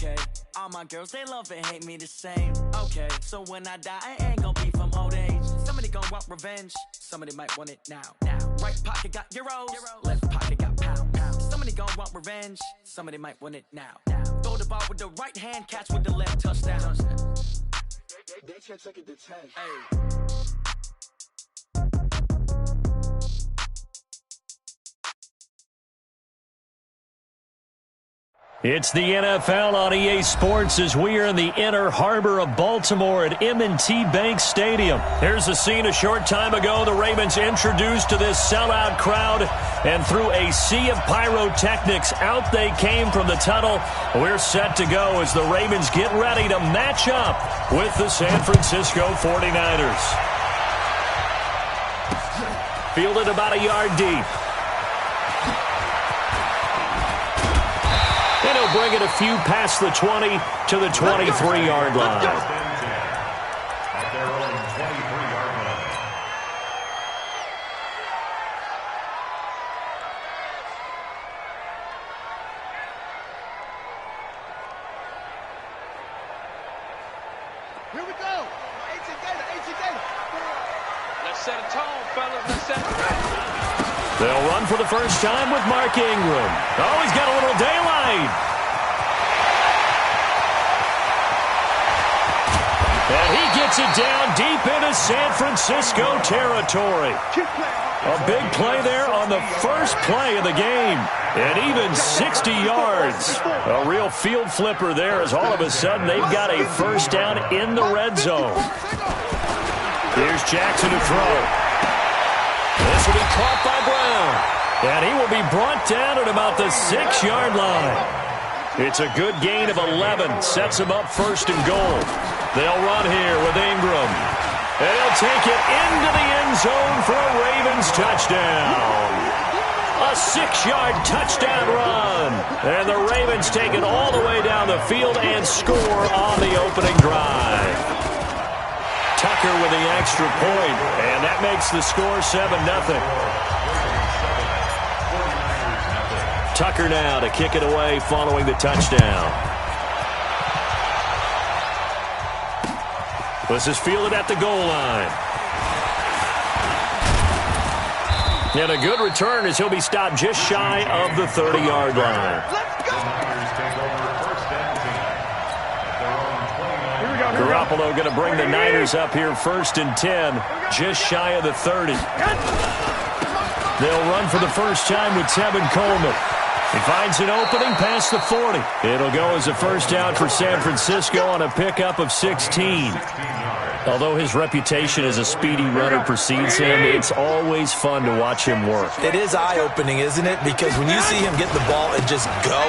Okay, all my girls, they love and hate me the same. Okay, so when I die, I ain't gonna be from old age. Somebody gon' want revenge, somebody might want it now. Right pocket got euros, left pocket got pounds. Somebody gon' want revenge, somebody might want it now. Throw the ball with the right hand, catch with the left, touchdown. They can't take it to 10. Hey. It's the NFL on EA Sports as we are in the inner harbor of Baltimore at M&T Bank Stadium. Here's a scene a short time ago. The Ravens introduced to this sellout crowd, and through a sea of pyrotechnics, out they came from the tunnel. We're set to go as the Ravens get ready to match up with the San Francisco 49ers. Fielded about a yard deep. And he'll bring it a few past the 20 to the 23-yard line. At their own 23-yard line. Here we go. 18 Gator. Let's set a tone, fellas. Let's set a tone. They'll run for the first time with Mark Ingram. Oh, he's got a little daylight. And he gets it down deep into San Francisco territory. A big play there on the first play of the game. And even 60 yards. A real field flipper there as all of a sudden they've got a first down in the red zone. Here's Jackson to throw. This will be caught by Brown. And he will be brought down at about the 6-yard line. It's a good gain of 11. Sets him up first and goal. They'll run here with Ingram. And he'll take it into the end zone for a Ravens touchdown. A 6-yard touchdown run. And the Ravens take it all the way down the field and score on the opening drive. Tucker with the extra point, and that makes the score 7-0. Tucker now to kick it away following the touchdown. This is fielded at the goal line. And a good return as he'll be stopped just shy of the 30-yard line. Garoppolo going to bring the Niners up here first and 10, just shy of the 30. They'll run for the first time with Tevin Coleman. He finds an opening past the 40. It'll go as a first down for San Francisco on a pickup of 16. Although his reputation as a speedy runner precedes him, it's always fun to watch him work. It is eye-opening, isn't it? Because when you see him get the ball and just go,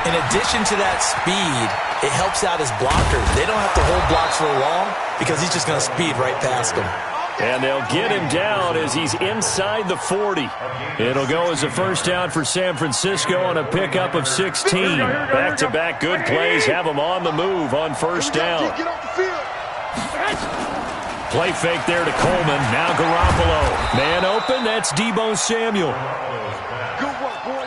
in addition to that speed, it helps out his blockers. They don't have to hold blocks for long because he's just going to speed right past them. And they'll get him down as he's inside the 40. It'll go as a first down for San Francisco on a pickup of 16. Back-to-back good plays have him on the move on first down. Play fake there to Coleman. Now Garoppolo. Man open, that's Deebo Samuel.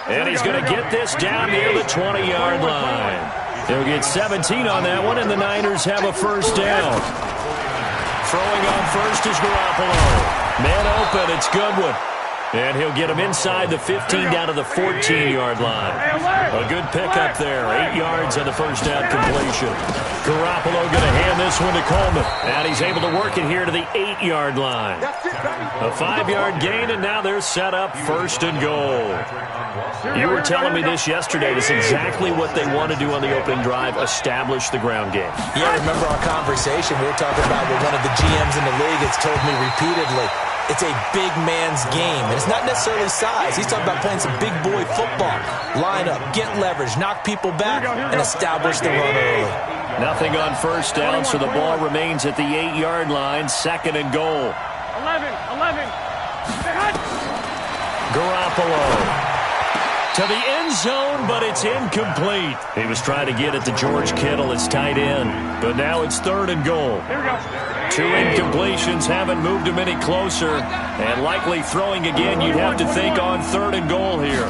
And he's going to get this down near the 20-yard line. They'll get 17 on that one, and the Niners have a first down. Throwing on first is Garoppolo. Man open, it's Goodwin. And he'll get him inside the 15 down to the 14-yard line. A good pickup there. 8 yards on the first down completion. Garoppolo going to hand this one to Coleman. And he's able to work it here to the 8-yard line. A 5-yard gain, and now they're set up first and goal. You were telling me this yesterday. This is exactly what they want to do on the opening drive, establish the ground game. Yeah, remember our conversation. We were talking about what one of the GMs in the league has told me repeatedly. It's a big man's game, and it's not necessarily size. He's talking about playing some big boy football. Line up, get leverage, knock people back, and establish the run early. Nothing on first down, so the ball remains at the 8-yard line, second and goal. 11. Garoppolo to the end zone, but it's incomplete. He was trying to get it to George Kittle, his tight end, but now it's third and goal. Here we go. 2 incompletions haven't moved him any closer, and likely throwing again, you'd have to think on third and goal here.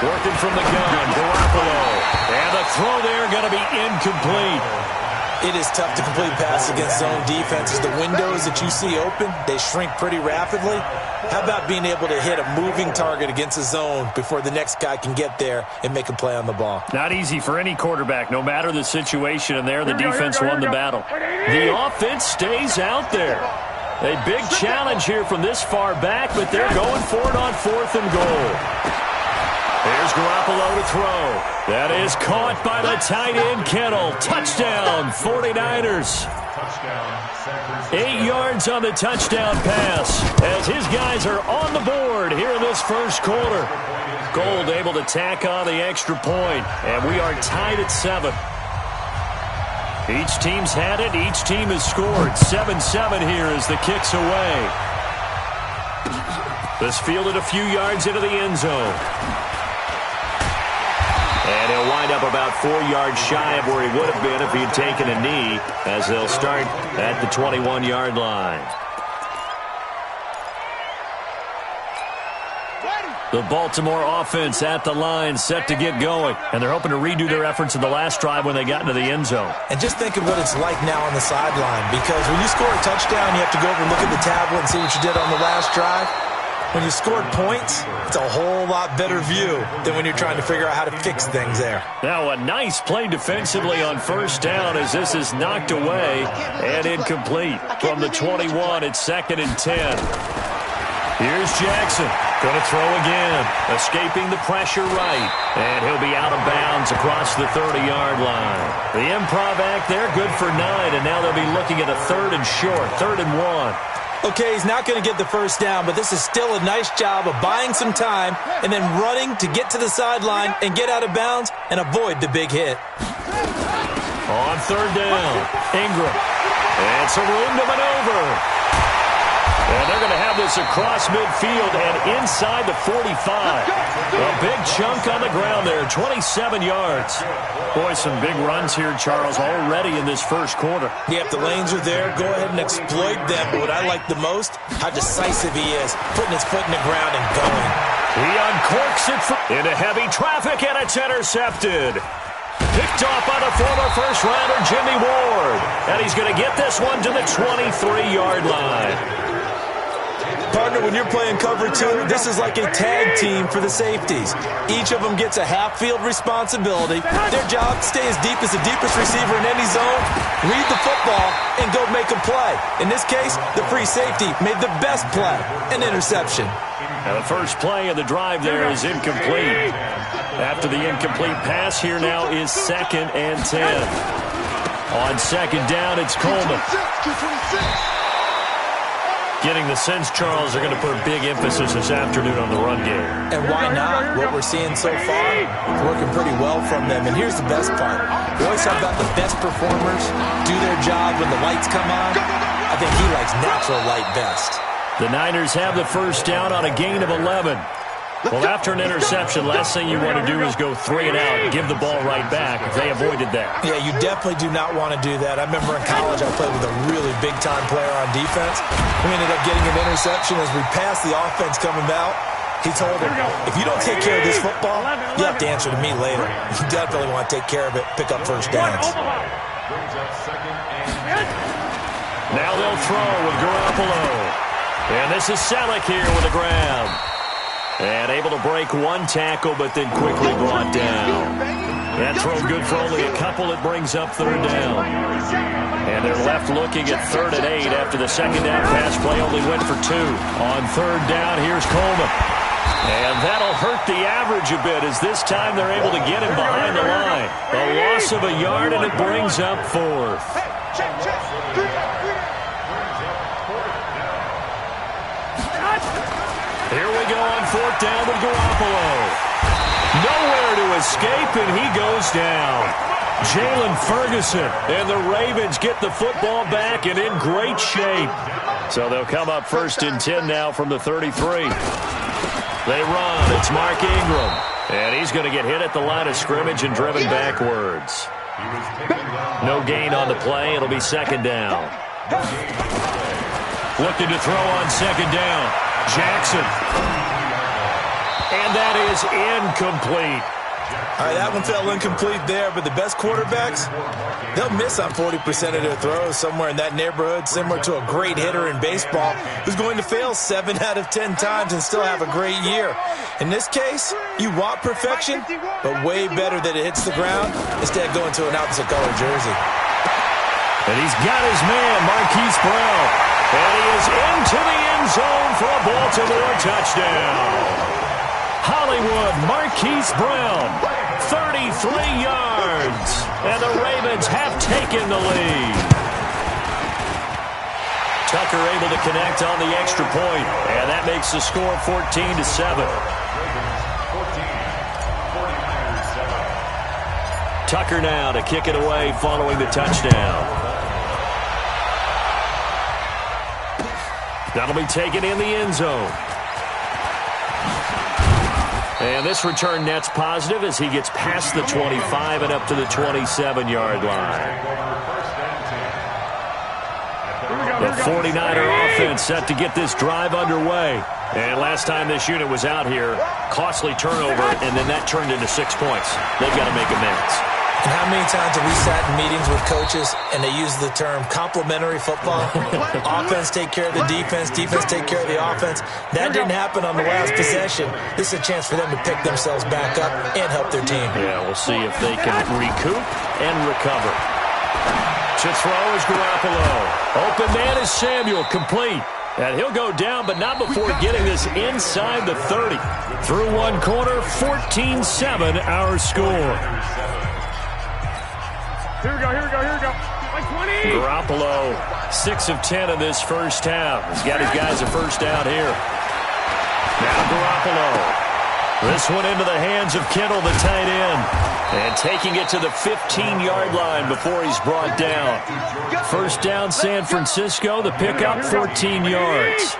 Working from the gun, Garoppolo. And the throw there going to be incomplete. It is tough to complete passes against zone defenses. The windows that you see open, they shrink pretty rapidly. How about being able to hit a moving target against a zone before the next guy can get there and make a play on the ball? Not easy for any quarterback, no matter the situation, and there the defense won the battle. The offense stays out there. A big challenge here from this far back, but they're going for it on 4th and goal. Here's Garoppolo to throw. That is caught by the tight end, Kittle. Touchdown, 49ers. 8 yards on the touchdown pass as his guys are on the board here in this first quarter. Gold able to tack on the extra point, and we are tied at 7. Each team's had it. Each team has scored. 7-7 here as the kick's away. This fielded a few yards into the end zone. And he'll wind up about 4 yards shy of where he would have been if he had taken a knee, as they'll start at the 21-yard line. The Baltimore offense at the line, set to get going. And they're hoping to redo their efforts in the last drive when they got into the end zone. And just think of what it's like now on the sideline, because when you score a touchdown, you have to go over and look at the tablet and see what you did on the last drive. When you scored points, it's a whole lot better view than when you're trying to figure out how to fix things there. Now a nice play defensively on first down as this is knocked away and incomplete. From the 21, it's 2nd and 10. Here's Jackson. Going to throw again. Escaping the pressure right. And he'll be out of bounds across the 30-yard line. The improv act there, good for 9. And now they'll be looking at a 3rd and short, 3rd and 1. Okay, he's not going to get the first down, but this is still a nice job of buying some time and then running to get to the sideline and get out of bounds and avoid the big hit. On 3rd down, Ingram. And some room to maneuver. And they're going to have this across midfield and inside the 45. A big chunk on the ground there, 27 yards. Boy, some big runs here, Charles, already in this first quarter. Yep, the lanes are there. Go ahead and exploit them. But what I like the most, how decisive he is, putting his foot in the ground and going. He uncorks it into heavy traffic, and it's intercepted. Picked off by the former first-rounder Jimmy Ward. And he's going to get this one to the 23-yard line. Partner, when you're playing cover 2, this is like a tag team for the safeties. Each of them gets a half-field responsibility. Their job, stay as deep as the deepest receiver in any zone, read the football, and go make a play. In this case, the free safety made the best play, an interception. Now the first play of the drive there is incomplete. After the incomplete pass, here now is 2nd and 10. On 2nd down, it's Coleman. Getting the sense, Charles, they're going to put a big emphasis this afternoon on the run game. And why not? What we're seeing so far, it's working pretty well from them. And here's the best part. We always talk about the best performers do their job when the lights come on. I think he likes natural light best. The Niners have the first down on a gain of 11. Well, after an interception, last thing you want to do is go 3 and out and give the ball right back. They avoided that. Yeah, you definitely do not want to do that. I remember in college I played with a really big-time player on defense. We ended up getting an interception as we passed the offense coming out. He told him, if you don't take care of this football, you have to answer to me later. You definitely want to take care of it, pick up first downs. Now they'll throw with Garoppolo. And this is Selleck here with a grab. And able to break one tackle, but then quickly brought down. That throw good for only a couple. It brings up 3rd down. And they're left looking at 3rd and 8 after the second down pass play only went for 2. On 3rd down, here's Coleman. And that'll hurt the average a bit as this time they're able to get him behind the line. A loss of a yard, and it brings up 4th. Here we go on 4th down with Garoppolo. Nowhere to escape, and he goes down. Jalen Ferguson and the Ravens get the football back and in great shape. So they'll come up 1st and 10 now from the 33. They run. It's Mark Ingram. And he's going to get hit at the line of scrimmage and driven backwards. No gain on the play. It'll be 2nd down. Looking to throw on 2nd down. Jackson. And that is incomplete. All right, that one fell incomplete there, but the best quarterbacks, they'll miss on 40% of their throws, somewhere in that neighborhood, similar to a great hitter in baseball who's going to fail 7 out of 10 times and still have a great year. In this case, you want perfection, but way better that it hits the ground instead of going to an opposite-color jersey. And he's got his man, Marquise Brown. And he is into the end zone for a Baltimore touchdown. Hollywood Marquise Brown, 33 yards. And the Ravens have taken the lead. Tucker able to connect on the extra point. And that makes the score 14-7. Tucker now to kick it away following the touchdown. That'll be taken in the end zone. And this return net's positive as he gets past the 25 and up to the 27-yard line. The 49er offense set to get this drive underway. And last time this unit was out here, costly turnover, and then that turned into 6 points. They've got to make amends. And how many times have we sat in meetings with coaches and they use the term complementary football? Offense take care of the defense, defense take care of the offense. That didn't happen on the last possession. This is a chance for them to pick themselves back up and help their team. Yeah, we'll see if they can recoup and recover. To throw is Garoppolo. Open man is Samuel, complete. And he'll go down, but not before getting this inside the 30. Through one quarter, 14-7 our score. Here we go. Like 20. Garoppolo, 6 of 10 in this first half. He's got his guys a first down here. Now Garoppolo. This one into the hands of Kittle, the tight end. And taking it to the 15-yard line before he's brought down. First down, San Francisco. The pickup, 14 yards.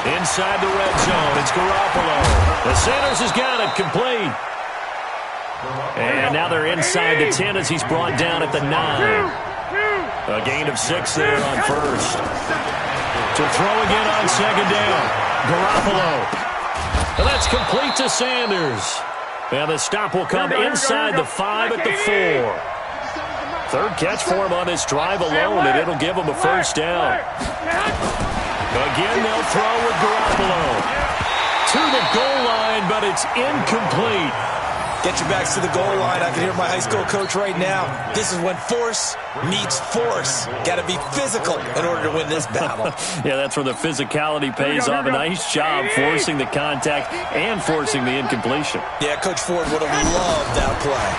Inside the red zone, it's Garoppolo. The Sanders has got it, complete. And now they're inside the 10 as he's brought down at the 9. A gain of 6 there on first. To throw again on second down. Garoppolo. And that's complete to Sanders. And the stop will come inside the 5 at the 4. Third catch for him on this drive alone, and it'll give him a first down. Again, they'll throw with Garoppolo. To the goal line, but it's incomplete. Get your backs to the goal line. I can hear my high school coach right now. This is when force meets force. Got to be physical in order to win this battle. Yeah, that's where the physicality pays off. A nice job forcing the contact and forcing the incompletion. Yeah, Coach Ford would have loved that play.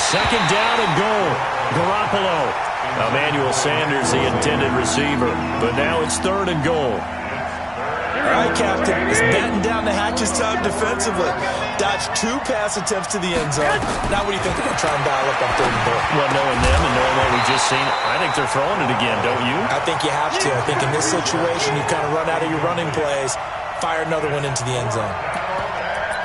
Second down and goal. Garoppolo. Emmanuel Sanders, the intended receiver. But now it's third and goal. All right, Captain. It's batten down the hatches time defensively. Dodged 2 pass attempts to the end zone. Now what do you think they're going to try and dial up on third and goal? Well, knowing them and knowing what we just seen, I think they're throwing it again, don't you? I think you have to. I think in this situation, you kind of run out of your running plays, fire another one into the end zone.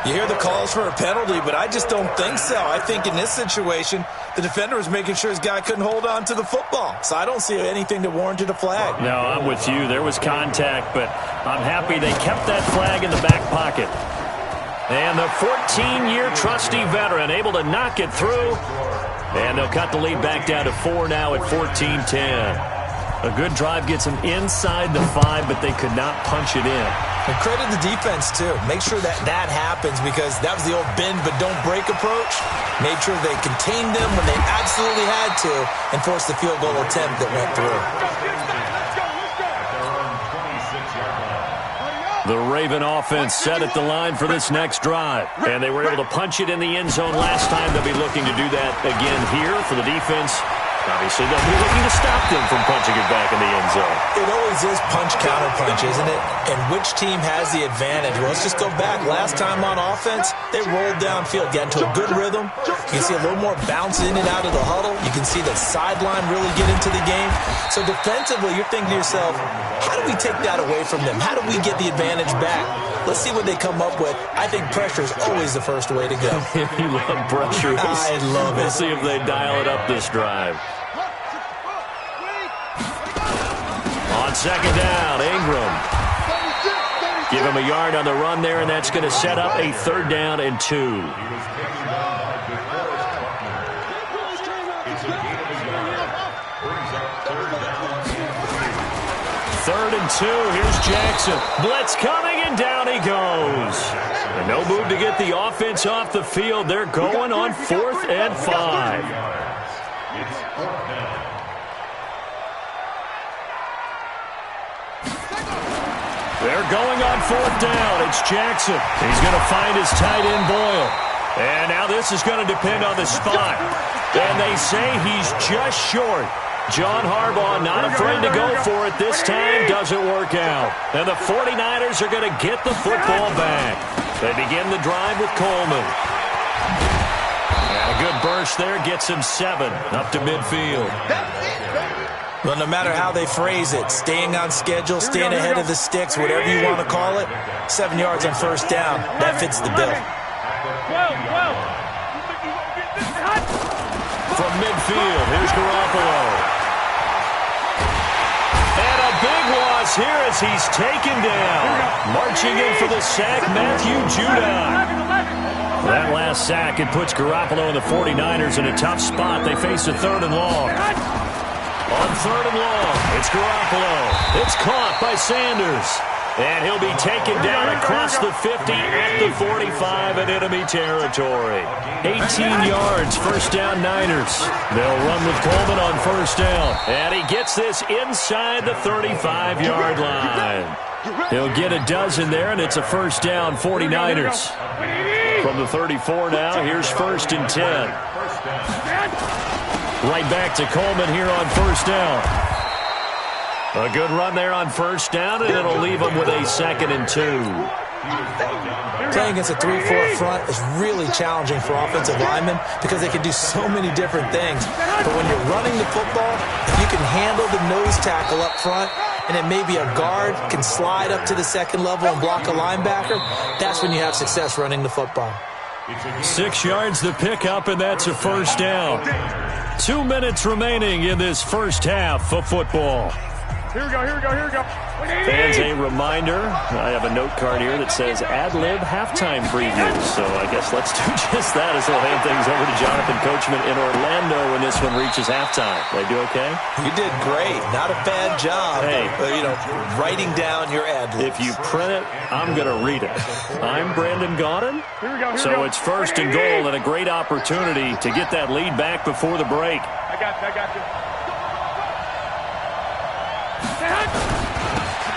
You hear the calls for a penalty, but I just don't think so. I think in this situation, the defender was making sure his guy couldn't hold on to the football. So I don't see anything that warranted a flag. No, I'm with you. There was contact, but I'm happy they kept that flag in the back pocket. And the 14-year trusty veteran able to knock it through. And they'll cut the lead back down to 4 now at 14-10. A good drive gets them inside the 5, but they could not punch it in. And credit the defense, too. Make sure that happens because that was the old bend but don't break approach. Made sure they contained them when they absolutely had to and forced the field goal attempt that went through. The Raven offense set at the line for this next drive. And they were able to punch it in the end zone last time. They'll be looking to do that again here for the defense. Obviously, they'll be looking to stop them from punching it back in the end zone. It always is punch-counter-punch, isn't it? And which team has the advantage? Well, let's just go back. Last time on offense, they rolled downfield, got into a good rhythm. You can see a little more bounce in and out of the huddle. You can see the sideline really get into the game. So defensively, you're thinking to yourself, how do we take that away from them? How do we get the advantage back? Let's see what they come up with. I think pressure is always the first way to go. You love pressure. I love it. We'll see if they dial it up this drive. On On second down, Ingram. Give him a yard on the run there, and that's going to set up a 3rd down and 2. Third and 2. Here's Jackson. Blitz coming, and down he goes. And no move to get the offense off the field. They're going on 4th and 5. They're going on 4th down. It's Jackson. He's going to find his tight end, Boyle. And now this is going to depend on the spot. And they say he's just short. John Harbaugh not afraid to go for it this time. Doesn't work out. And the 49ers are going to get the football back. They begin the drive with Coleman. And a good burst there gets him 7 up to midfield. Well, no matter how they phrase it, staying on schedule, staying ahead of the sticks, whatever you want to call it, 7 yards on 1st down, that fits the bill. From midfield, here's Garoppolo. And a big loss here as he's taken down. Marching in for the sack, Matthew Judon. That last sack, it puts Garoppolo and the 49ers in a tough spot. They face a 3rd and long. On 3rd and long, it's Garoppolo. It's caught by Sanders. And he'll be taken down across the 50 at the 45 in enemy territory. 18 yards, 1st down Niners. They'll run with Coleman on 1st down. And he gets this inside the 35-yard line. He'll get a dozen there, and it's a 1st down 49ers. From the 34 now, here's 1st and 10. Right back to Coleman here on 1st down. A good run there on 1st down, and it'll leave them with a 2nd and 2. Playing against a 3-4 front is really challenging for offensive linemen because they can do so many different things. But when you're running the football, if you can handle the nose tackle up front, and then maybe a guard can slide up to the 2nd level and block a linebacker, that's when you have success running the football. 6 yards the pickup, and that's a 1st down. 2 minutes remaining in this first half of football. Here we go, here we go, here we go. Fans, a reminder, I have a note card here that says ad-lib halftime preview. So I guess let's do just that as we'll hand things over to Jonathan Coachman in Orlando when this one reaches halftime. They do okay? You did great. Not a bad job. Hey. Writing down your ad-libs. If you print it, I'm going to read it. I'm Brandon Gaudin. So it's 1st and goal and a great opportunity to get that lead back before the break. I got you.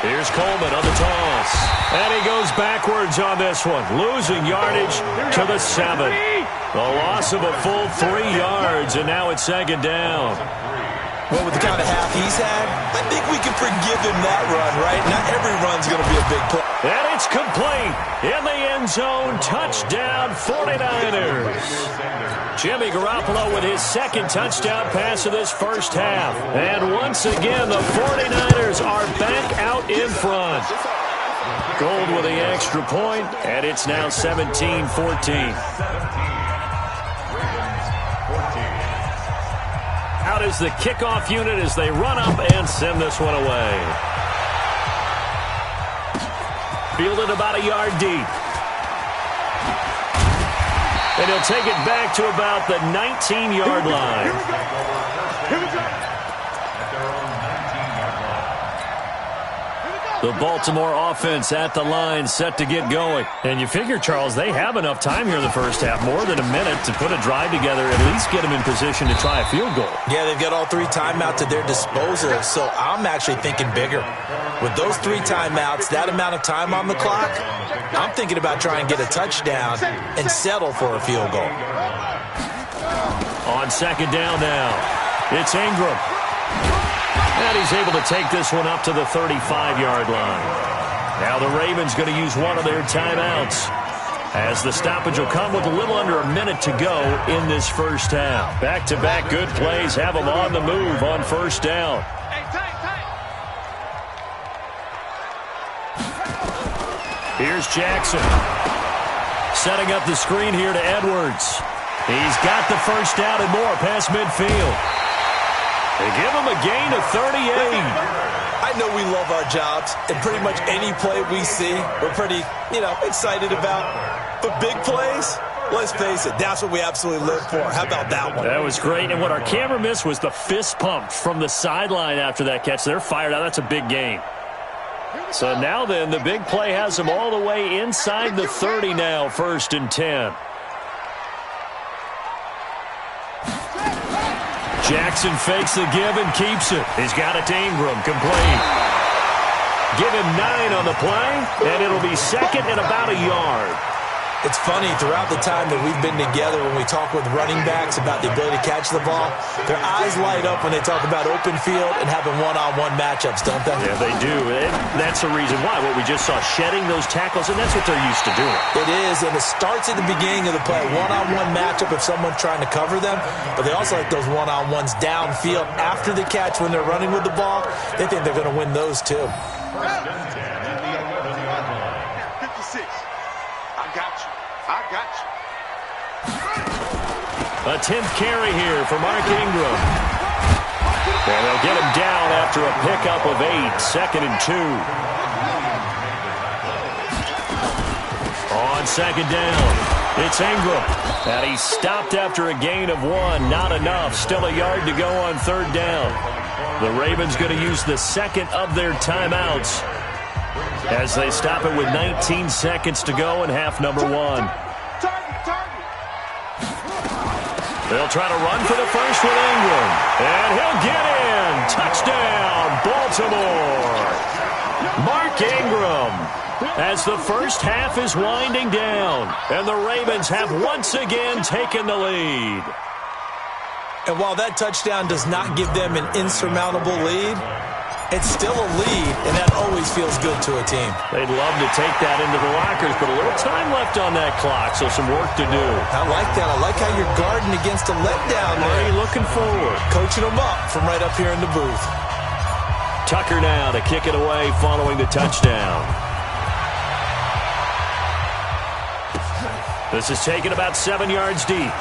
Here's Coleman on the toss. And he goes backwards on this one, losing yardage to the 7. A loss of a full 3 yards, and now it's 2nd down. Well, with the kind of half he's had, I think we can forgive him that run, right? Not every run's going to be a big play. And it's complete in the end zone. Touchdown, 49ers. Jimmy Garoppolo with his 2nd touchdown pass of this first half. And once again, the 49ers are back out in front. Gold with the extra point, and it's now 17-14. Out is the kickoff unit as they run up and send this one away. Fielded about a yard deep. And he'll take it back to about the 19-yard line. Here we go. The Baltimore offense at the line, set to get going. And you figure, Charles, they have enough time here in the first half, more than a minute, to put a drive together, at least get them in position to try a field goal. Yeah, they've got all 3 timeouts at their disposal, so I'm actually thinking bigger. With those 3 timeouts, that amount of time on the clock, I'm thinking about trying to get a touchdown and settle for a field goal. On 2nd down now, it's Ingram. And he's able to take this one up to the 35-yard line. Now the Ravens going to use one of their timeouts, as the stoppage will come with a little under a minute to go in this first half. Back-to-back good plays have them on the move on 1st down. Here's Jackson. Setting up the screen here to Edwards. He's got the 1st down and more past midfield. They give him a gain of 38. I I know we love our jobs, and pretty much any play we see, we're pretty, excited about. But big plays, let's face it, that's what we absolutely live for. How about that one? That was great, and what our camera missed was the fist pump from the sideline after that catch. They're fired out. That's a big game. So now then, the big play has them all the way inside the 30 now, 1st and 10. Jackson fakes the give and keeps it. He's got it to Ingram, complete. Give him 9 on the play, and it'll be second and about a yard. It's funny, throughout the time that we've been together, when we talk with running backs about the ability to catch the ball, their eyes light up when they talk about open field and having one-on-one matchups, don't they? Yeah, they do. And that's the reason why. What we just saw, shedding those tackles, and that's what they're used to doing. It is, and it starts at the beginning of the play. One-on-one matchup if someone's trying to cover them, but they also like those one-on-ones downfield after the catch when they're running with the ball. They think they're going to win those, too. 56. I got you. A 10th carry here for Mark Ingram. And they'll get him down after a pickup of 8, 2nd and 2. On 2nd down, it's Ingram. And he's stopped after a gain of 1. Not enough. Still a yard to go on 3rd down. The Ravens going to use the 2nd of their timeouts as they stop it with 19 seconds to go in half number 1. They'll try to run for the first with Ingram. And he'll get in. Touchdown, Baltimore. Mark Ingram, as the first half is winding down. And the Ravens have once again taken the lead. And while that touchdown does not give them an insurmountable lead, it's still a lead, and that always feels good to a team. They'd love to take that into the lockers, but a little time left on that clock, so some work to do. I like that. I like how you're guarding against a letdown there. Already looking forward. Coaching them up from right up here in the booth. Tucker now to kick it away following the touchdown. This is taken about 7 yards deep.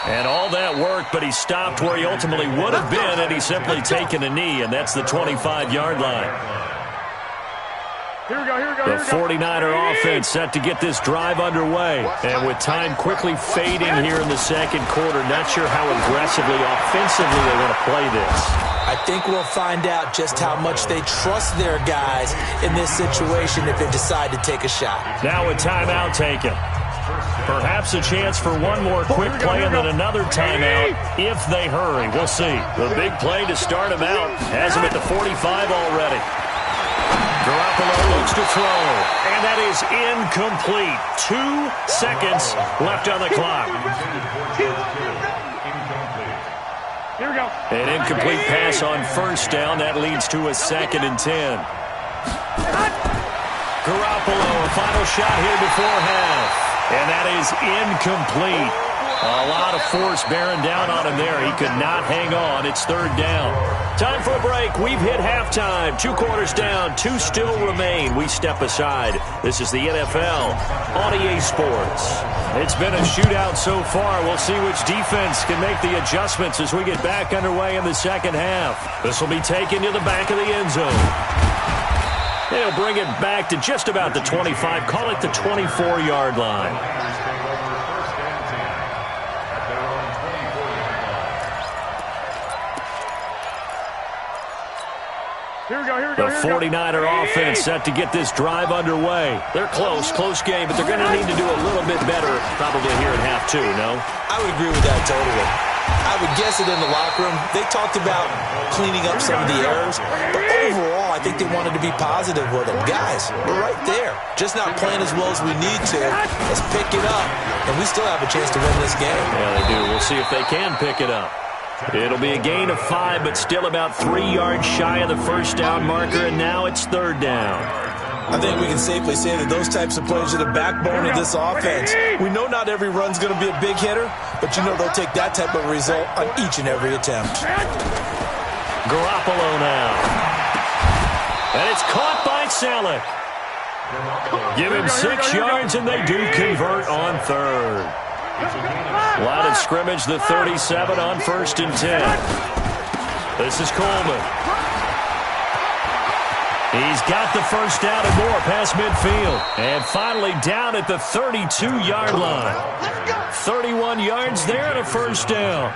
And all that work, but he stopped where he ultimately would have been had he simply taken a knee, and that's the 25-yard line. Here we go. The 49er offense set to get this drive underway. And with time quickly fading here in the second quarter, not sure how aggressively, offensively they want to play this. I think we'll find out just how much they trust their guys in this situation if they decide to take a shot. Now a timeout taken. Perhaps a chance for one more quick play and then another timeout if they hurry. We'll see. The big play to start him out has him at the 45 already. Garoppolo looks to throw, and that is incomplete. 2 seconds left on the clock. Here we go. An incomplete pass on first down. That leads to a 2nd and 10. Garoppolo, a final shot here before half. And that is incomplete. A lot of force bearing down on him there. He could not hang on. It's 3rd down. Time for a break. We've hit halftime. 2 quarters down. 2 still remain. We step aside. This is the NFL on EA Sports. It's been a shootout so far. We'll see which defense can make the adjustments as we get back underway in the second half. This will be taken to the back of the end zone. They'll bring it back to just about the 25. Call it the 24-yard line. Here we go. The 49er offense set to get this drive underway. They're close game, but they're going to need to do a little bit better probably here in half 2, no? I would agree with that totally. I would guess it in the locker room. They talked about cleaning up some of the errors, but overall, I think they wanted to be positive with them. Guys, we're right there. Just not playing as well as we need to. Let's pick it up, and we still have a chance to win this game. Yeah, they do. We'll see if they can pick it up. It'll be a gain of 5, but still about 3 yards shy of the first down marker, and now it's 3rd down. I think we can safely say that those types of plays are the backbone of this offense. We know not every run's going to be a big hitter, but you know they'll take that type of result on each and every attempt. Garoppolo now. And it's caught by Salek. Give him 6 yards, and they do convert on 3rd. Line of scrimmage, the 37 on 1st and 10. This is Coleman. He's got the first down and more past midfield. And finally down at the 32-yard line. 31 yards there and a first down.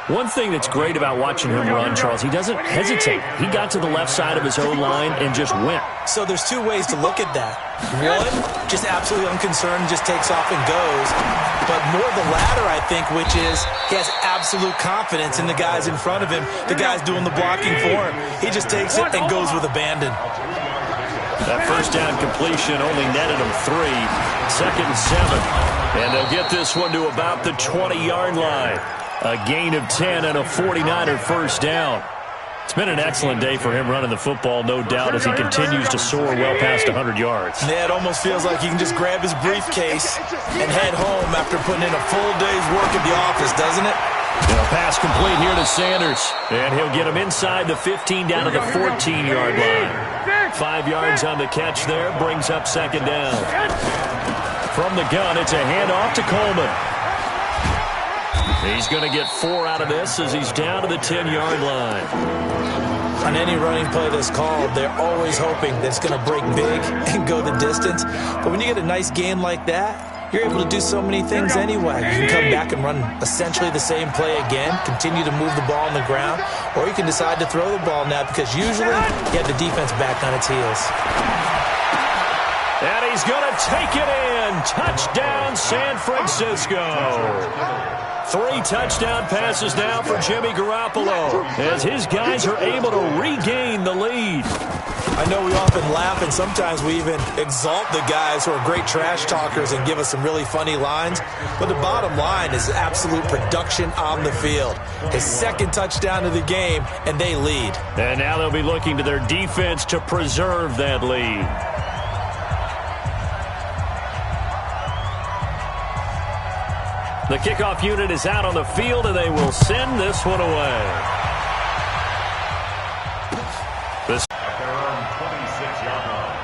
One thing that's great about watching him run, Charles, he doesn't hesitate. He got to the left side of his own line and just went. So there's two ways to look at that. One, just absolutely unconcerned, just takes off and goes. But more the latter, I think, which is he has absolute confidence in the guys in front of him, the guys doing the blocking for him. He just takes it and goes with abandon. That first down completion only netted him 3. 2nd and 7. And they'll get this one to about the 20-yard line. A gain of 10 and a 49er first down. It's been an excellent day for him running the football, no doubt, as he continues to soar well past 100 yards. Yeah, it almost feels like he can just grab his briefcase and head home after putting in a full day's work at the office, doesn't it? Pass complete here to Sanders. And he'll get him inside the 15 down to the 14-yard line. 5 yards on the catch there, brings up 2nd down. From the gun, it's a handoff to Coleman. He's going to get 4 out of this as he's down to the 10-yard line. On any running play that's called, they're always hoping that it's going to break big and go the distance. But when you get a nice game like that, you're able to do so many things anyway. You can come back and run essentially the same play again, continue to move the ball on the ground, or you can decide to throw the ball now because usually you have the defense back on its heels. And he's going to take it in. Touchdown, San Francisco. 3 touchdown passes now for Jimmy Garoppolo as his guys are able to regain the lead. I know we often laugh and sometimes we even exalt the guys who are great trash talkers and give us some really funny lines. But the bottom line is absolute production on the field. His 2nd touchdown of the game, and they lead. And now they'll be looking to their defense to preserve that lead. The kickoff unit is out on the field, and they will send this one away. This At their own 26-yard line.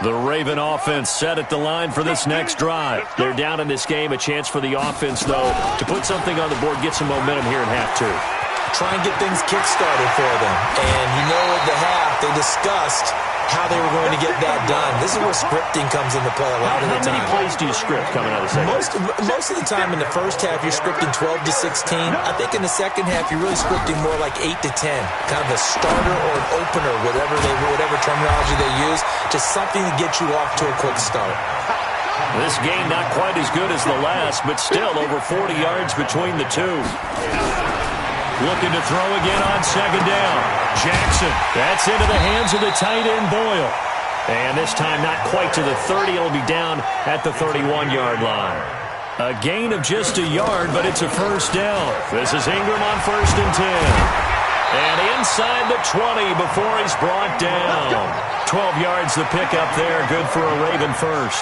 The Raven offense set at the line for this next drive. They're down in this game. A chance for the offense, though, to put something on the board, get some momentum here in half 2. Try and get things kick-started for them. And you know at the half, they discussed how they were going to get that done. This is where scripting comes into play a lot of the time. How many plays do you script coming out of the second? Most of the time in the first half, you're scripting 12 to 16. I think in the second half, you're really scripting more like 8 to 10. Kind of a starter or an opener, whatever terminology they use. Just something to get you off to a quick start. This game not quite as good as the last, but still over 40 yards between the two. Looking to throw again on 2nd down. Jackson, that's into the hands of the tight end Boyle. And this time not quite to the 30. It'll be down at the 31-yard line. A gain of just a yard, but it's a first down. This is Ingram on 1st and 10. And inside the 20 before he's brought down. 12 yards the pickup there. Good for a Raven first.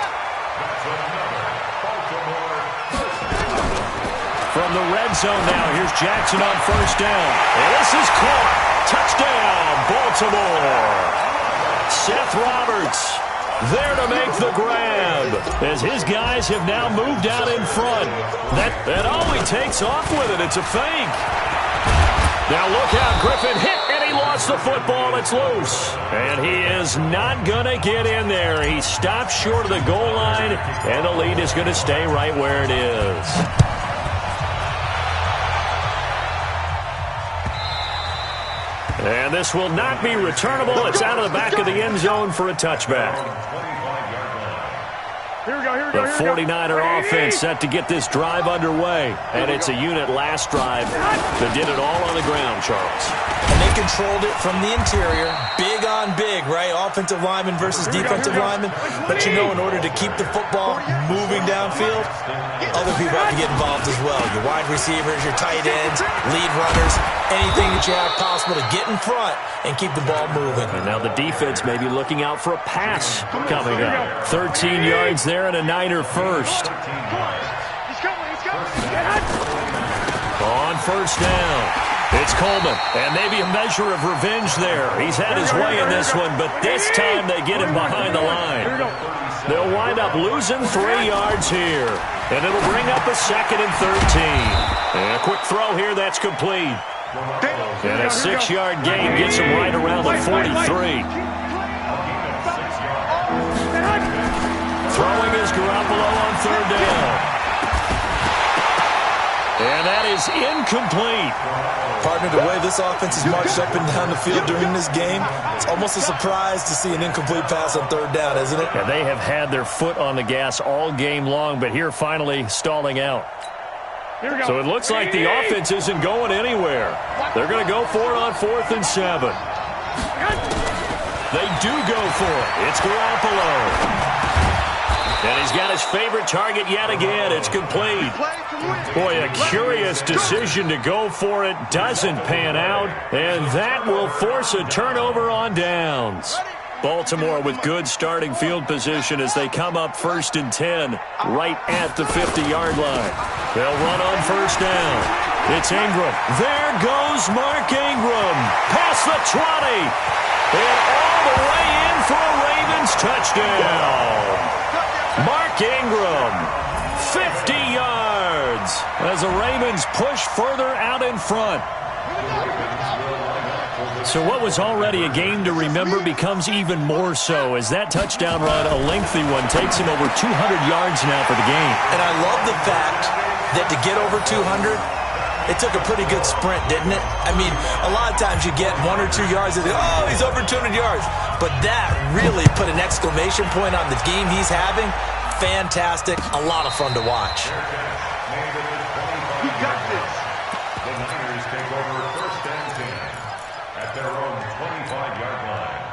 From the red zone now, here's Jackson on 1st down. And this is caught. Touchdown, Baltimore. Seth Roberts there to make the grab as his guys have now moved out in front. That only takes off with it. It's a fake. Now look out. Griffin hit, and he lost the football. It's loose. And he is not going to get in there. He stopped short of the goal line, and the lead is going to stay right where it is. And this will not be returnable. It's out of the back of the end zone for a touchback. The 49er offense set to get this drive underway. And it's a unit last drive that did it all on the ground, Charles. And they controlled it from the interior. Big on big, right? Offensive lineman versus defensive lineman. But you know, in order to keep the football moving downfield, other people have to get involved as well. Your wide receivers, your tight ends, lead runners, anything that you have possible to get in front and keep the ball moving. And now the defense may be looking out for a pass coming up. 13 yards there and a Niner first. On 1st down. It's Coleman, and maybe a measure of revenge there. He's had his way in this one, but this time they get him behind the line. They'll wind up losing 3 yards here, and it'll bring up a 2nd and 13. And a quick throw here, that's complete. And a 6-yard gain gets him right around the 43. Throwing is Garoppolo on 3rd down. And that is incomplete. Partner, the way this offense has marched up and down the field during this game, it's almost a surprise to see an incomplete pass on 3rd down, isn't it? Yeah, they have had their foot on the gas all game long, but here finally stalling out. So it looks like the offense isn't going anywhere. They're going to go for it on 4th and 7. They do go for it. It's Garoppolo. And he's got his favorite target yet again. It's complete. Boy, a curious decision to go for it. Doesn't pan out. And that will force a turnover on downs. Baltimore with good starting field position as they come up 1st and 10 right at the 50-yard line. They'll run on 1st down. It's Ingram. There goes Mark Ingram. Past the 20. And all the way in for a Ravens touchdown. Mark Ingram, 50 yards as the Ravens push further out in front. So what was already a game to remember becomes even more so as that touchdown run, a lengthy one, takes him over 200 yards now for the game. And I love the fact that to get over 200, it took a pretty good sprint, didn't it? I mean, a lot of times you get 1 or 2 yards and they, oh, he's over 200 yards. But that really put an exclamation point on the game he's having. Fantastic. A lot of fun to watch. We got this. The Niners take over 1st and 10 at their own 25-yard line.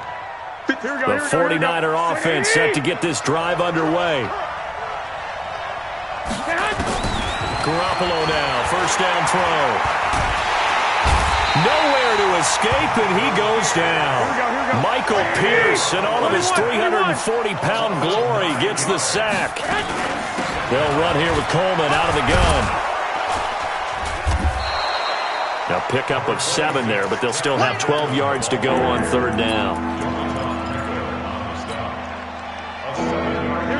The 49er offense set to get this drive underway. Garoppolo now, 1st down throw. Nowhere to escape, and he goes down. Michael Pierce, in all of his 340-pound glory, gets the sack. They'll run here with Coleman out of the gun. Now pickup of 7 there, but they'll still have 12 yards to go on 3rd down.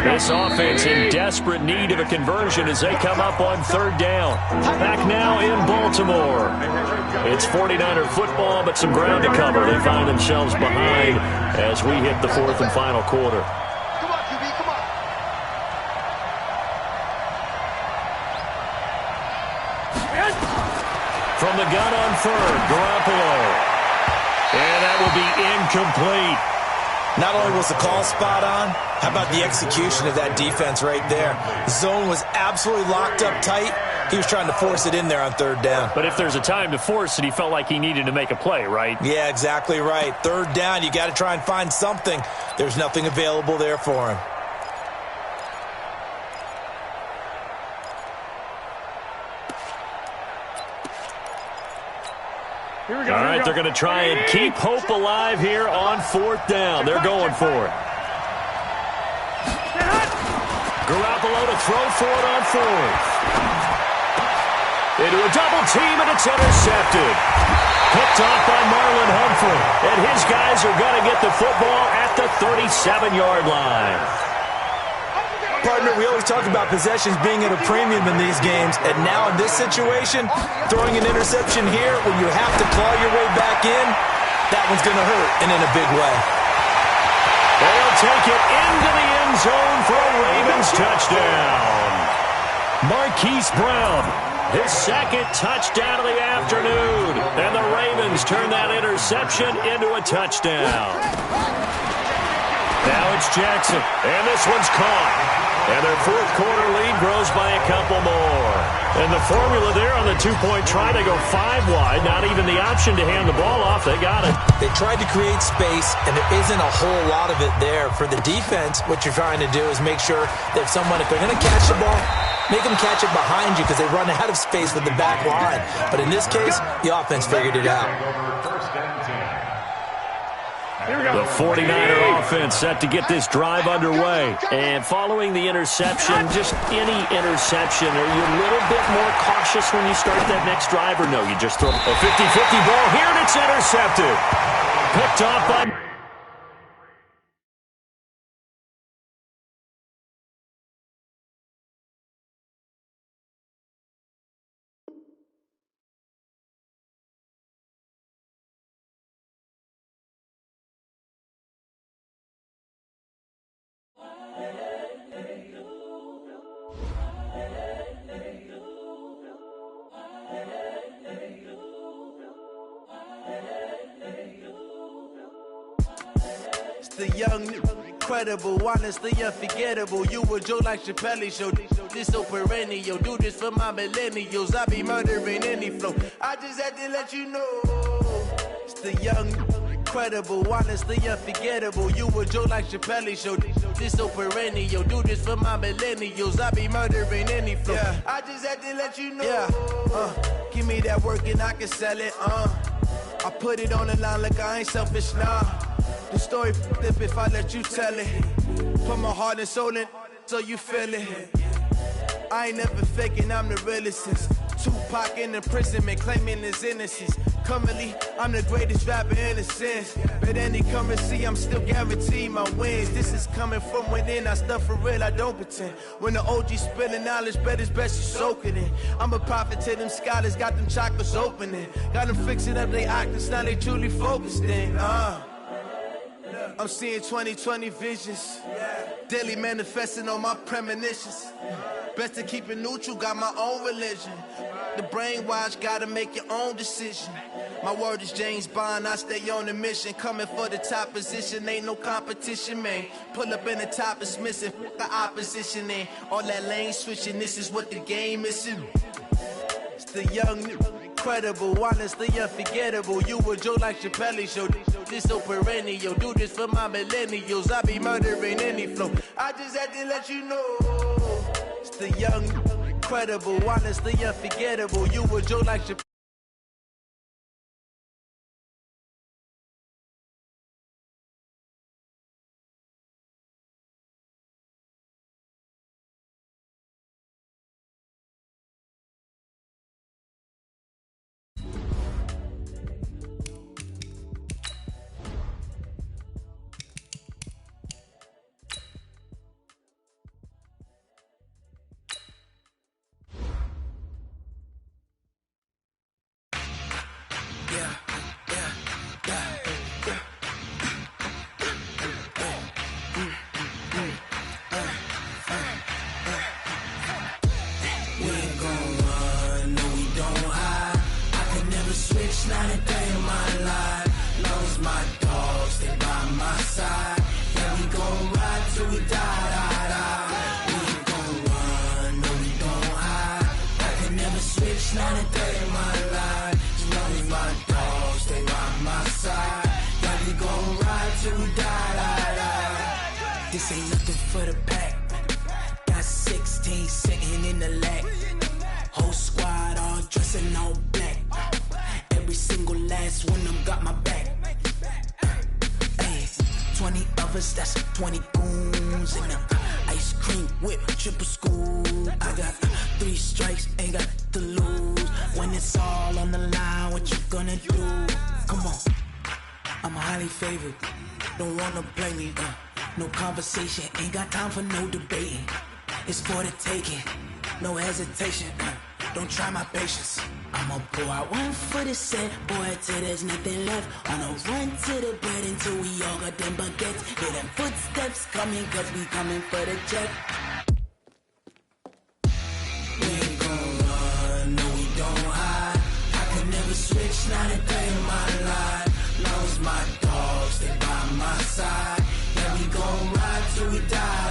This offense in desperate need of a conversion as they come up on 3rd down. Back now in Baltimore. It's 49er football, but some ground to cover. They find themselves behind as we hit the 4th and final quarter. Come on, QB, come on. From the gun on 3rd, Garoppolo. And that will be incomplete. Not only was the call spot on, how about the execution of that defense right there? The zone was absolutely locked up tight. He was trying to force it in there on 3rd down. But if there's a time to force it, he felt like he needed to make a play, right? Yeah, exactly right. 3rd down, you got to try and find something. There's nothing available there for him. All right, they're going to try and keep hope alive here on 4th down. They're going for it. Garoppolo to throw for it on 4th. Into a double team, and it's intercepted. Picked off by Marlon Humphrey. And his guys are going to get the football at the 37-yard line. Partner, we always talk about possessions being at a premium in these games, and now in this situation, throwing an interception here when you have to claw your way back in, that one's going to hurt, and in a big way. They'll take it into the end zone for a Ravens touchdown. Marquise Brown, his 2nd touchdown of the afternoon, and the Ravens turn that interception into a touchdown. Now it's Jackson, and this one's caught. And their 4th quarter lead grows by a couple more. And the formula there on the 2-point try, they go 5 wide. Not even the option to hand the ball off. They got it. They tried to create space, and there isn't a whole lot of it there. For the defense, what you're trying to do is make sure that if they're going to catch the ball, make them catch it behind you because they run out of space with the back line. But in this case, the offense figured it out. The 49er offense set to get this drive underway. And following the interception, just any interception, are you a little bit more cautious when you start that next drive, or no, you just throw a 50-50 ball here and it's intercepted. Picked off by... The young, incredible, honestly unforgettable. You a Joe like Chappelle show. This so perennial. Do this for my millennials. I be murdering any flow. I just had to let you know. It's the young, incredible, honestly unforgettable. You a Joe like Chappelle show. This so perennial. Do this for my millennials. I be murdering any flow. Yeah. I just had to let you know. Yeah. Give me that work and I can sell it. I put it on the line like I ain't selfish, nah. The story flip if I let you tell it. Put my heart and soul in so you feel it. I ain't never faking, I'm the realest since Tupac in imprisonment, claiming his innocence. Currently, I'm the greatest rapper in a sense. But any currency, I'm still guaranteed my wins. This is coming from within, I stuff for real, I don't pretend. When the OG spilling knowledge, bet it's best you soak it in. I'm a prophet to them scholars, got them chakras opening. Got them fixing up they octaves, now they truly focused in. I'm seeing 2020 visions, daily manifesting on my premonitions. Best to keep it neutral, got my own religion. The brainwash, gotta make your own decision. My word is James Bond, I stay on the mission. Coming for the top position, ain't no competition, man. Pull up in the top, it's missing, the opposition in. All that lane switching, this is what the game is. It's the young, incredible, honestly unforgettable. You a Joe like Chappelle show. This so perennial. Do this for my millennials. I be murdering any flow. I just had to let you know. It's the young, incredible, honestly unforgettable. You a Joe like Chappelle. This ain't nothing for the pack. Got 16 sitting in the lag. Whole squad all dressing all black. Every single last one of them got my back. Hey, 20 of us, that's 20 goons in them. Ice cream whip, triple school. I got 3 strikes, ain't got to lose. When it's all on the line, what you gonna do? Come on, I'm highly favored. Don't wanna play me, no conversation, ain't got time for no debating. It's for the taking, no hesitation. Don't try my patience. I'ma pull out one for the set, boy, till there's nothing left. On a run to the bread until we all got them baguettes. Hear them footsteps coming, cause we coming for the check. We ain't gon' run, no we don't hide. I can never switch, not a day in my life. Long as my dogs, they by my side. Yeah, we gon' ride till we die.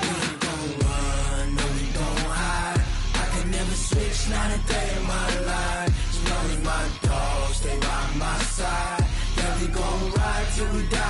We ain't gon' run, no we don't hide. I can never switch, not a day in my life. As long as my dogs, they by my side. Yeah, we gon' ride till we die.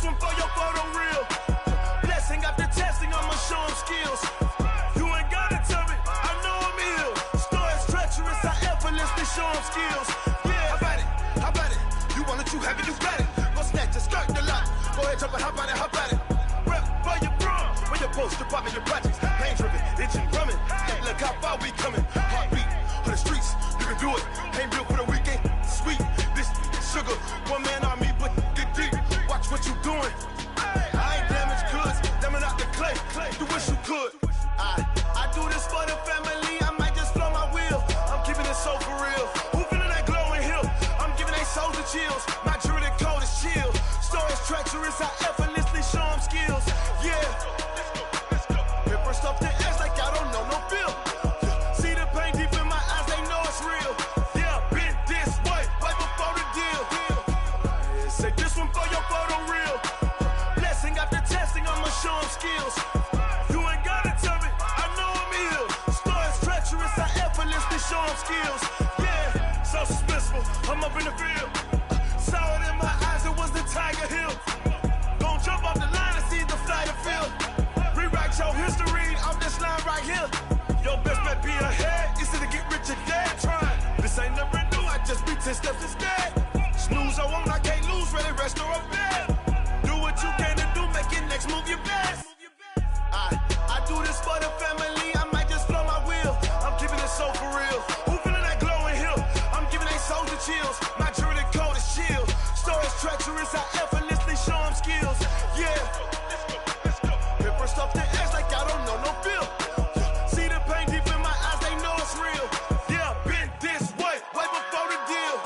one for your photo reel. Blessing after testing, I'ma show them skills. You ain't gotta tell me, I know I'm ill. Stories treacherous, I effortlessly show them skills. Yeah, how about it? How about it? You want it, you have it, you got it. Go snatch it, skirt the lot. Go ahead, jump it, how about it? How about it? Rep for your brum, for your post, department, your projects. Pain driven, itching, drumming. Look how far we coming. Heartbeat for the streets, you can do it. Ain't built for the weekend. Sweet, this sugar, one man army, but get deep. Watch what you doing. I ain't damaged goods, damn it out the clay. You wish you could. I do this for the family. I might just blow my wheel. I'm keeping it so for real. Who feeling that glowing hill? I'm giving they souls the chills. My jewelry code is chill. Stories treacherous, I effortlessly show them skills. Yeah. Paper stuff the edge like I don't know no feel. See the pain deep in my eyes, they know it's real. Yeah, been this way, right before the deal. Say this one for your photo reel. Blessing after testing, I'ma show them skills. You ain't gotta tell me, I know I'm ill. Stories treacherous, I effortlessly show them skills. Yeah, so suspenseful, I'm up in the field. Saw it in my eyes, it was the Tiger Hill. Gon' jump off the line and see the flight of field. Rewrite your history off this line right here. Your best bet be ahead, easy to get rich or dead trying. This ain't never new, I just be 10 steps instead. Snooze I won't, I can't lose, ready, rest or a bed. Do what you can to do, make your next move your best. I do this for the family, I might just blow my wheel. I'm keeping it so for real. Who feeling that glowing hill? I'm giving they souls the chills. My jewelry code is chill. Stories treacherous, I effortlessly show them skills. Yeah. Paper stuff the edge like I don't know no feel. See the pain deep in my eyes, they know it's real. Yeah, been this way, way before the deal.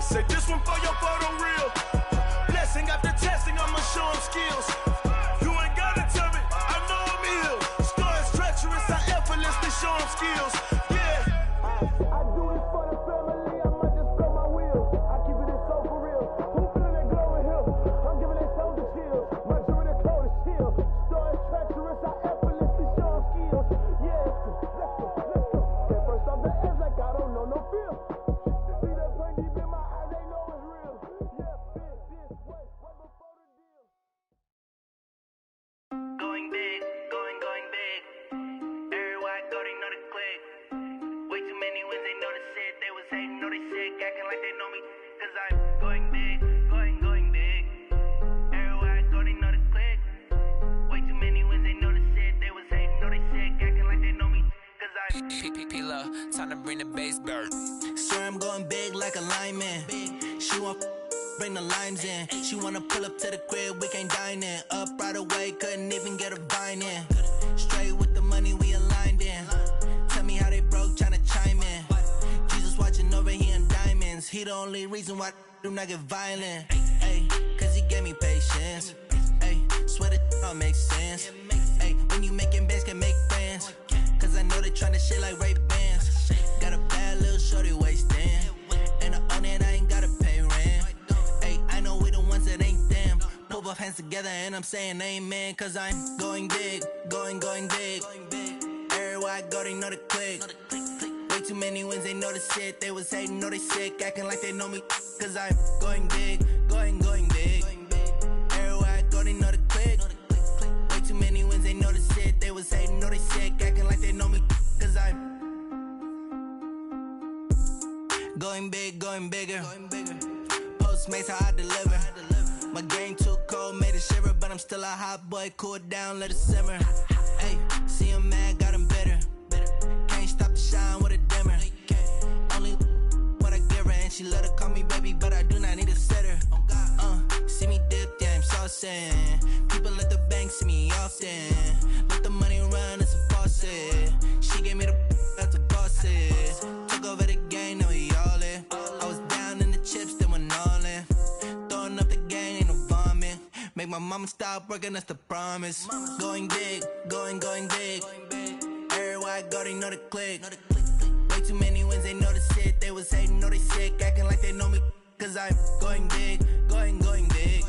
Say this one for your photo reel. Blessing after testing, I'ma show them skills. You ain't gotta tell me, I know I'm ill. Stories treacherous, I effortlessly show them skills. Yeah. I do this for the family, I might just blow my wheel. I keep it so for real. Who feeling that glowing hill? I'm giving they souls the chills. My jewelry code is chill. Stories treacherous, I effortlessly show them skills. Yeah, let's go. Get first off the edge like I don't know no feel. See the pain deep in my eyes, they know it's real. Yeah, been this way, way before the deal. Going big, going big. Everywhere I go, they know the click. Way too many wins, they know the shit. They was hating, know they sick, acting like they know me. Cause I'm going big, going big. Everywhere I go, they know the click. Way too many wins, they know the shit. They was hating, know they sick, acting like they know me. Cause I'm P-P-P-Love, time to bring the bass bird. Swear I'm going big like a lineman. She want bring the limes in. She wanna pull up to the crib, we can't dine in. Up right away, couldn't even get a vine in. Straight with the money we aligned in. Tell me how they broke, tryna chime in. Jesus watching over here in diamonds. He the only reason why I do not get violent. Ay, cause he gave me patience. Ay, swear that all makes sense. Ay, when you making bands can make friends. Cause I know they tryna shit like Ray-Bans. Got a bad little shorty wasting. And I own it, I ain't gotta pay rent. Ay, I know we the ones that ain't them. Pull both hands together and I'm saying amen. Cause I'm going big, going big. Everywhere I go, they know the click. Way too many wins, they know the shit. They was hating, know they sick, acting like they know me. Cause I'm going big, going big. Everywhere I go, they know the click. Way too many wins, they know the shit. They was hating, know they sick, acting like they know me. Cause I'm going big, going bigger. Postmates, how I deliver. My game too cold, made it shiver. But I'm still a hot boy, cool it down, let it simmer. Hey, see him mad, got him bitter. Can't stop the shine with a dimmer. Only what I give her, and she let her call me baby, but I do not need a sitter. See me dip, yeah, I'm saucing. People at the bank see me often. Let the money run, it's a faucet. She gave me the that's a bosses. Took over the game, now we all in. I was down in the chips, then went all in. Throwing up the gang, ain't no vomit. Make my mama stop working, that's the promise. Going big, going big. Everywhere I go, they know the click. Way too many wins, they know the shit. They was hating, know they sick, acting like they know me. Cause I'm going big, going big.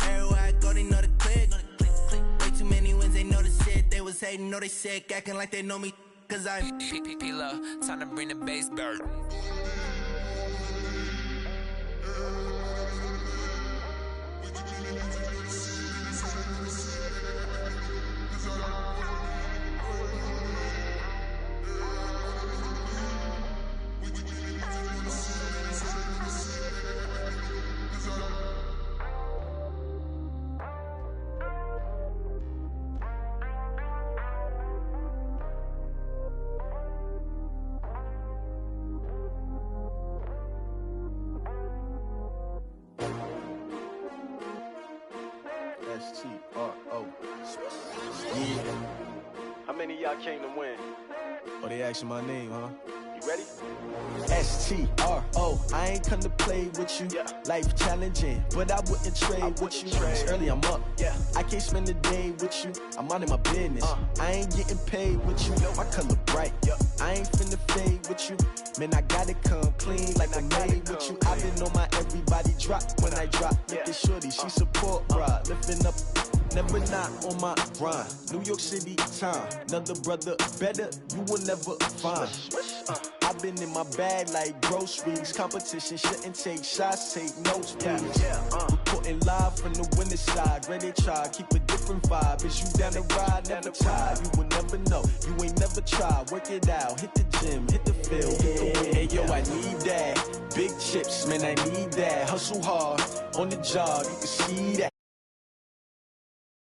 Everywhere I go, they know the click. Way too many wins, they know the shit. They was hating, know they sick, acting like they know me. Cause I'm P-P-P-Love, time to bring the bass bird. Way too many S-T-R-O. Yeah. How many of y'all came to win? Oh, they asking my name, huh? You ready? S-T-R-O. I ain't come to play with you. Yeah. Life challenging, but I wouldn't trade with you. It's early, I'm up. Yeah. I can't spend the day with you. I'm minding my business. I ain't getting paid with you. My color bright. I ain't finna fade with you. Man, I gotta come clean like I'm made with you. I've been on my everybody drop when I drop. Look at shorty, she support ride. Lifting up, never not on my grind. New York City time. Another brother better, you will never find. I've been in my bag like groceries. Competition shouldn't take shots, take notes, please. Reporting live from the winning side. Ready to try, keep a different vibe. Is you down the ride, never tired. You will never know, you ain't never tried. Work it out, hit the gym, hit the field, hit the win. Hey yo, I need that. Big chips, man, I need that. Hustle hard, on the job, you can see that.